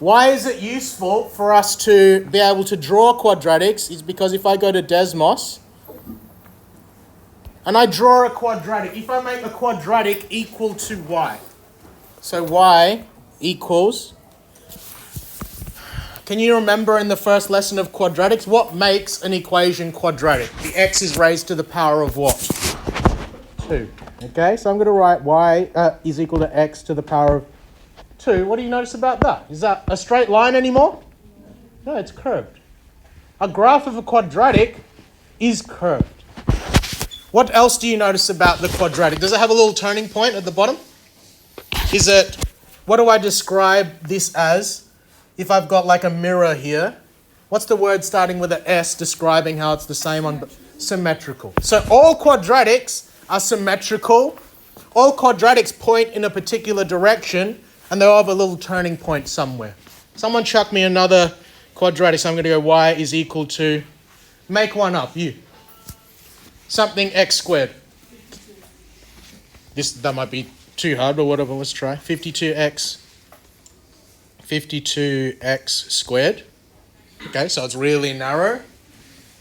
Why is it useful for us to be able to draw quadratics? Is because if I go to Desmos and I draw a quadratic, if I make a quadratic equal to y, so y equals, can you remember in the first lesson of quadratics, what makes an equation quadratic? The x is raised to the power of what? 2. Okay, so I'm going to write y is equal to x to the power of 2. What do you notice about that? Is that a straight line anymore? No, it's curved. A graph of a quadratic is curved. What else do you notice about the quadratic? Does it have a little turning point at the bottom? Is it, what do I describe this as? If I've got like a mirror here, what's the word starting with an S describing how it's the same on symmetrical? So all quadratics are symmetrical. All quadratics point in a particular direction, and they'll have a little turning point somewhere. Someone chuck me another quadratic. So I'm going to go y is equal to, make one up, you. Something x squared. That might be too hard, but whatever, let's try. 52x squared. Okay, so it's really narrow.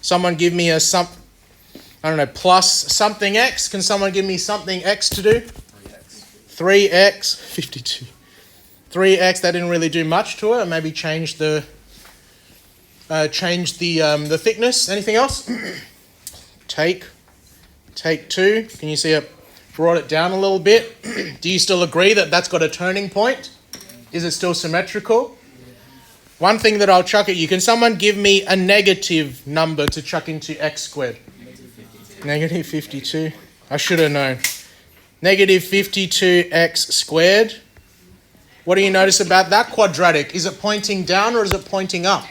Someone give me a plus something x. Can someone give me something x to do? 3x, 52. 3x, that didn't really do much to it. Maybe change the thickness. Anything else? Take 2. Can you see it brought it down a little bit? Do you still agree that that's got a turning point? Is it still symmetrical? One thing that I'll chuck at you, can someone give me a negative number to chuck into x squared? Negative 52. I should have known. Negative 52x squared. What do you notice about that quadratic? Is it pointing down or is it pointing up?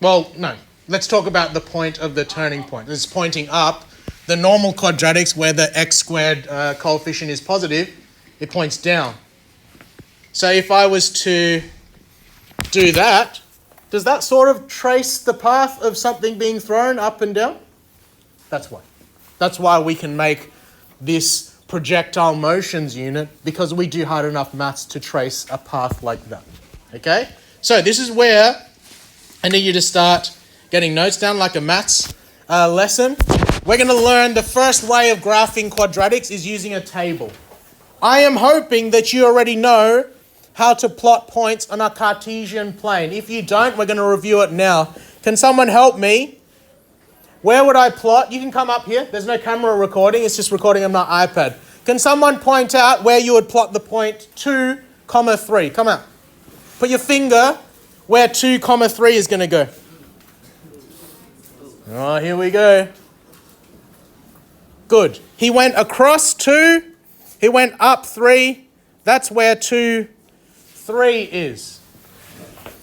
Well, no. Let's talk about the point of the turning point. It's pointing up. The normal quadratics where the x squared coefficient is positive, it points down. So if I was to do that, does that sort of trace the path of something being thrown up and down? That's why. That's why we can make this projectile motions unit, because we do hard enough maths to trace a path like that. Okay? So this is where I need you to start getting notes down like a maths lesson. We're going to learn the first way of graphing quadratics is using a table. I am hoping that you already know how to plot points on a Cartesian plane. If you don't, we're going to review it now. Can someone help me? Where would I plot? You can come up here. There's no camera recording. It's just recording on my iPad. Can someone point out where you would plot the point 2, 3? Come out. Put your finger where 2, 3 is going to go. Oh, here we go. Good. He went across 2. He went up 3. That's where 2, 3 is.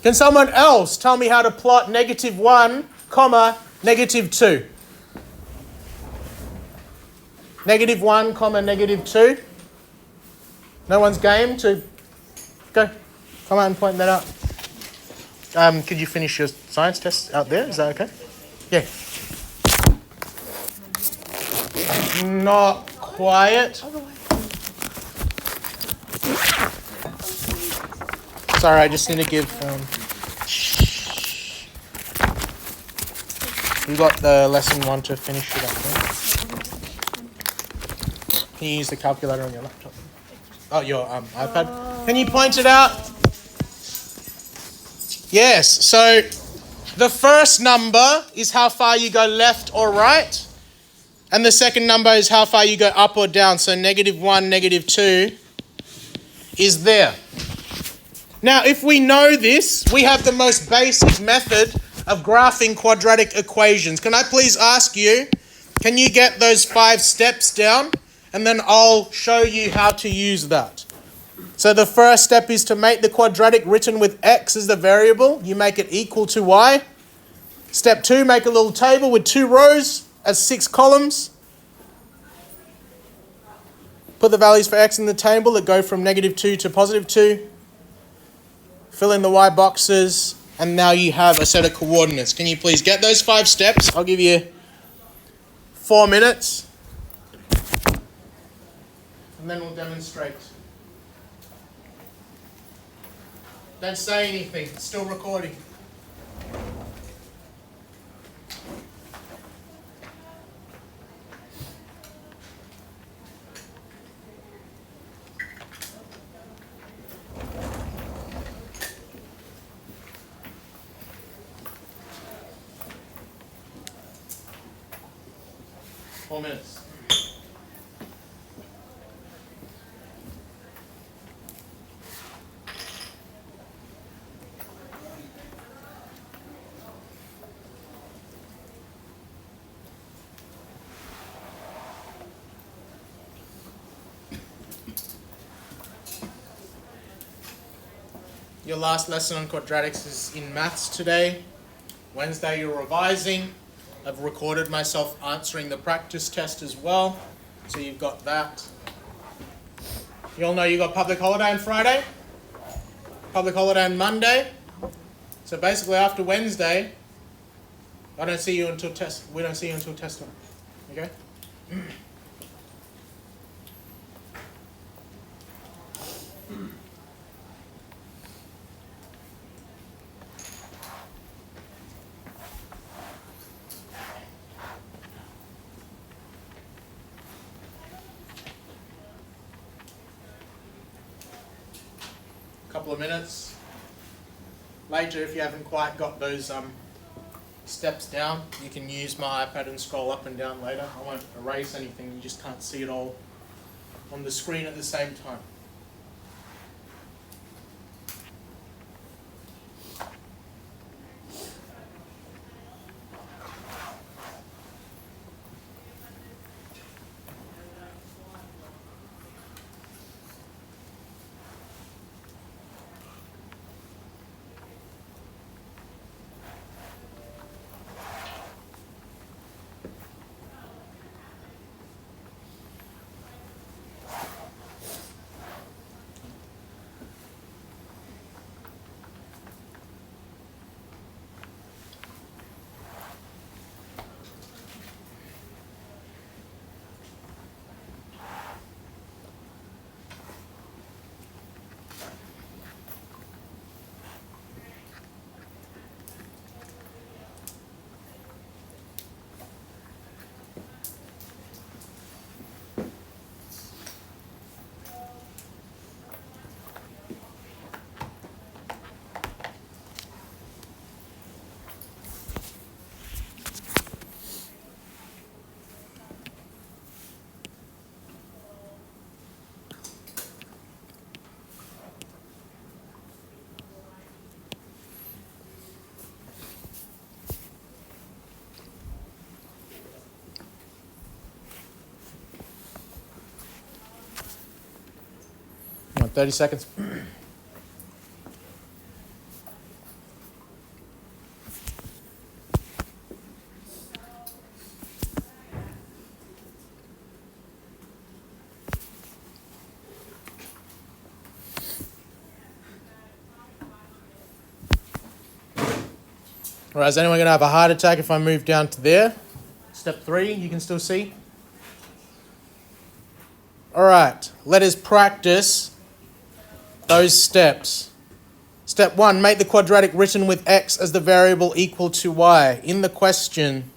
Can someone else tell me how to plot -1, -2? -1, -2. No one's game to go. Come out and point that out. Could you finish your science test out there? Is that okay? Yeah. Not quiet. Sorry, I just need to give... We got the lesson 1 to finish it up there. Can you use the calculator on your laptop? Oh, your iPad. Can you point it out? Yes, so the first number is how far you go left or right. And the second number is how far you go up or down. So -1, -2 is there. Now, if we know this, we have the most basic method of graphing quadratic equations. Can I please ask you, can you get those 5 steps down? And then I'll show you how to use that. So the first step is to make the quadratic written with x as the variable. You make it equal to y. Step 2, make a little table with 2 rows as 6 columns. Put the values for x in the table that go from -2 to +2. Fill in the y boxes, and now you have a set of coordinates. Can you please get those 5 steps? I'll give you 4 minutes. And then we'll demonstrate. Don't say anything. It's still recording. Four minutes. Your last lesson on quadratics is in maths today. Wednesday you're revising. I've recorded myself answering the practice test as well, so you've got that. You all know you got public holiday on Friday, public holiday on Monday. So basically after Wednesday, we don't see you until test time. Okay? Couple of minutes later, if you haven't quite got those steps down, you can use my iPad and scroll up and down later. I won't erase anything, you just can't see it all on the screen at the same time. You want 30 seconds? All right, is anyone going to have a heart attack if I move down to there? Step 3, you can still see? All right, let us practice those steps. Step 1, make the quadratic written with x as the variable equal to y. In the question,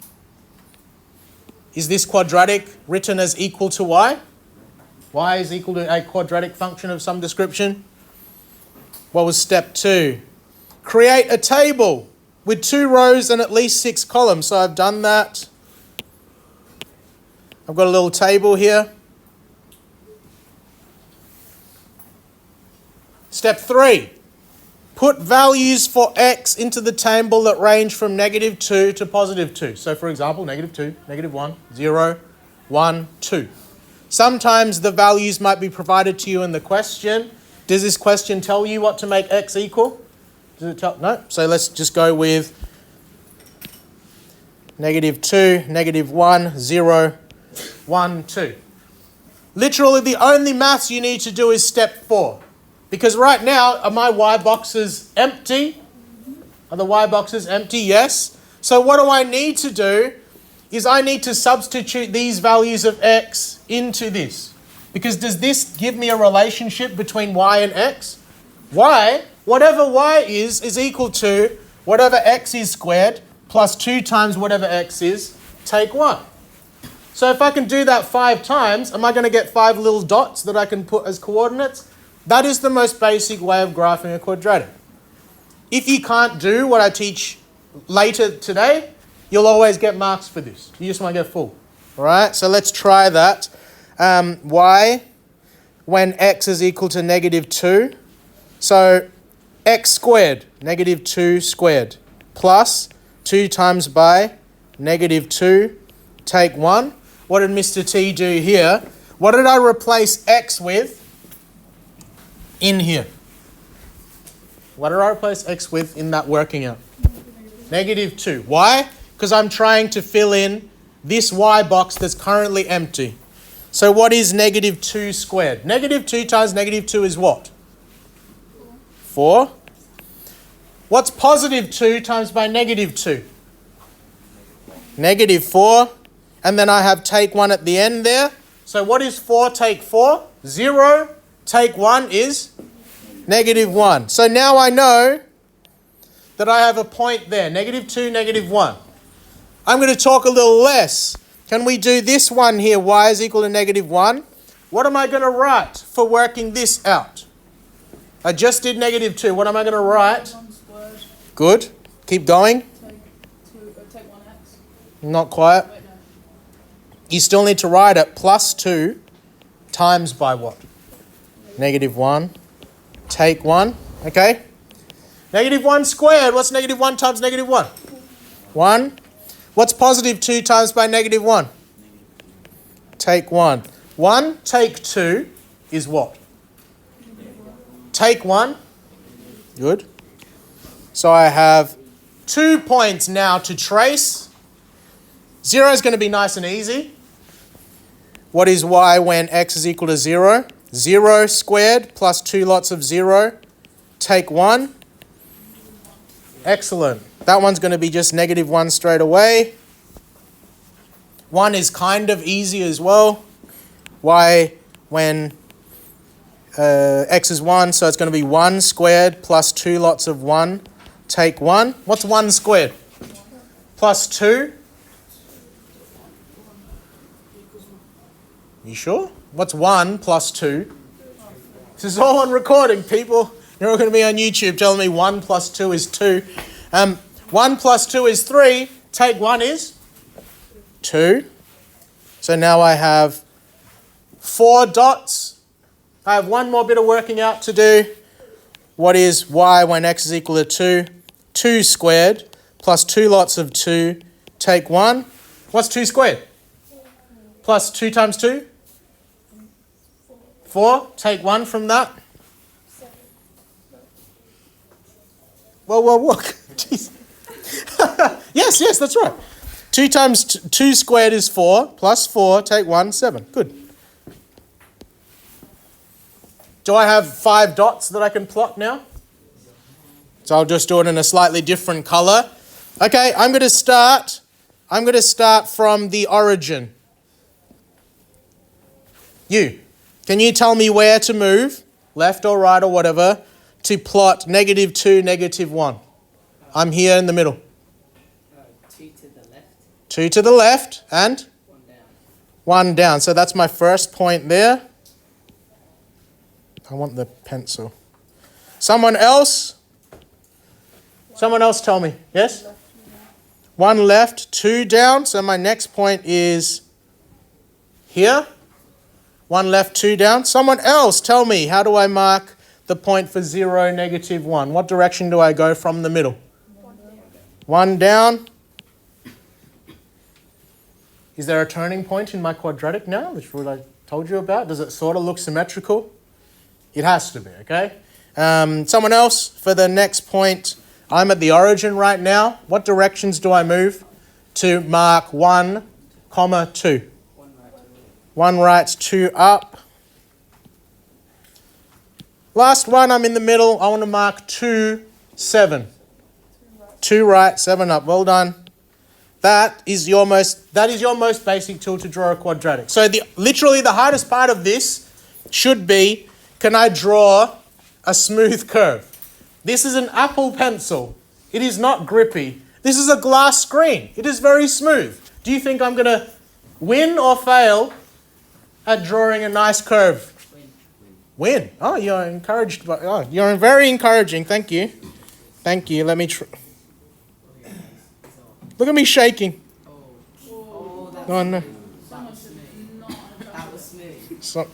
is this quadratic written as equal to y? Y is equal to a quadratic function of some description. What was step 2? Create a table with 2 rows and at least 6 columns. So I've done that. I've got a little table here. Step 3, put values for x into the table that range from -2 to +2. So for example, -2, -1, 0, 1, 2. Sometimes the values might be provided to you in the question. Does this question tell you what to make x equal? Does it tell? No. So let's just go with -2, -1, 0, 1, 2. Literally the only maths you need to do is step 4. Because right now, are my y boxes empty? Are the y boxes empty? Yes. So what do I need to do is I need to substitute these values of x into this. Because does this give me a relationship between y and x? Y whatever y is equal to whatever x is squared plus 2 times whatever x is, take 1. So if I can do that 5 times, am I going to get 5 little dots that I can put as coordinates? That is the most basic way of graphing a quadratic. If you can't do what I teach later today, you'll always get marks for this. You just might get full. All right, so let's try that. Y when x is equal to negative 2. So x squared, negative 2 squared, plus 2 times by negative 2, take 1. What did Mr. T do here? What did I replace x with in here? What did I replace x with in that working out? Negative 2. Why? Because I'm trying to fill in this y box that's currently empty. So what is negative 2 squared? Negative 2 times negative 2 is what? 4. What's positive 2 times by negative 2? Negative 4. And then I have take 1 at the end there. So what is 4 take 4? 0. Take 1 is negative 1. So now I know that I have a point there. Negative 2, negative 1. I'm going to talk a little less. Can we do this one here? Y is equal to negative 1. What am I going to write for working this out? I just did negative 2. What am I going to write? Good. Keep going. Take 1x. Not quite. Wait, no. You still need to write it plus 2 times by what? Negative 1. Take 1. Okay. Negative 1 squared. What's negative 1 times negative 1? 1. What's positive 2 times by negative 1? Take 1. 1 take 2 is what? Take 1. Good. So I have 2 points now to trace. 0 is going to be nice and easy. What is y when x is equal to 0? 0 squared plus 2 lots of 0. Take 1. Excellent. That one's going to be just negative 1 straight away. 1 is kind of easy as well. Y when x is 1, so it's going to be 1 squared plus 2 lots of 1. Take 1. What's 1 squared? Plus 2. You sure? What's 1 plus 2? This is all on recording, people. You're all going to be on YouTube telling me 1 plus 2 is 2. 1 plus 2 is 3. Take 1 is 2. So now I have 4 dots. I have one more bit of working out to do. What is y when x is equal to 2? 2 squared plus 2 lots of 2. Take 1. What's 2 squared? Plus 2 times 2? 4. Take 1 from that. Whoa, look. Jeez. Yes, that's right. 2 times 2 squared is 4. Plus 4, take 1, 7. Good. Do I have 5 dots that I can plot now? So I'll just do it in a slightly different color. Okay, I'm going to start from the origin. Can you tell me where to move, left or right or whatever, to plot negative 2, negative 1? I'm here in the middle. 2 to the left. 2 to the left and 1 down. 1 down. So that's my first point there. I want the pencil. Someone else? Someone else tell me. Yes? 1 left, 2 down. So my next point is here. 1 left, 2 down. Someone else tell me, how do I mark the point for 0, negative 1? What direction do I go from the middle? 1 down. Is there a turning point in my quadratic now, which what I told you about? Does it sort of look symmetrical? It has to be, okay? Someone else for the next point. I'm at the origin right now. What directions do I move to mark 1, 2? 1 right, 2 up. Last one, I'm in the middle. I want to mark 2, 7. 2 right, 7 up. Well done. That is your most basic tool to draw a quadratic. So literally the hardest part of this should be, can I draw a smooth curve? This is an Apple Pencil. It is not grippy. This is a glass screen. It is very smooth. Do you think I'm going to win or fail at drawing a nice curve? Win. Oh, you're encouraged. You're very encouraging. Thank you. Thank you. Let me try. Look at me shaking. Oh, Oh, no. someone should not have That was smooth. So,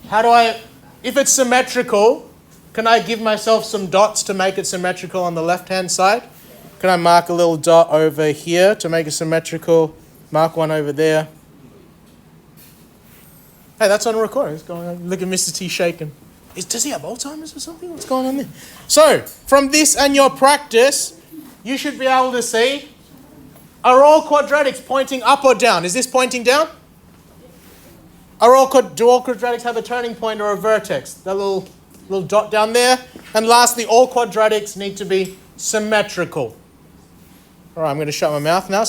how do I, if it's symmetrical, can I give myself some dots to make it symmetrical on the left-hand side? Can I mark a little dot over here to make it symmetrical? Mark one over there. Hey, that's on recording. What's going on? Look at Mr. T shaking. Does he have Alzheimer's or something? What's going on there? So, from this and your practice, you should be able to see, are all quadratics pointing up or down? Is this pointing down? Do all quadratics have a turning point or a vertex? That little dot down there. And lastly, all quadratics need to be symmetrical. All right, I'm going to shut my mouth now.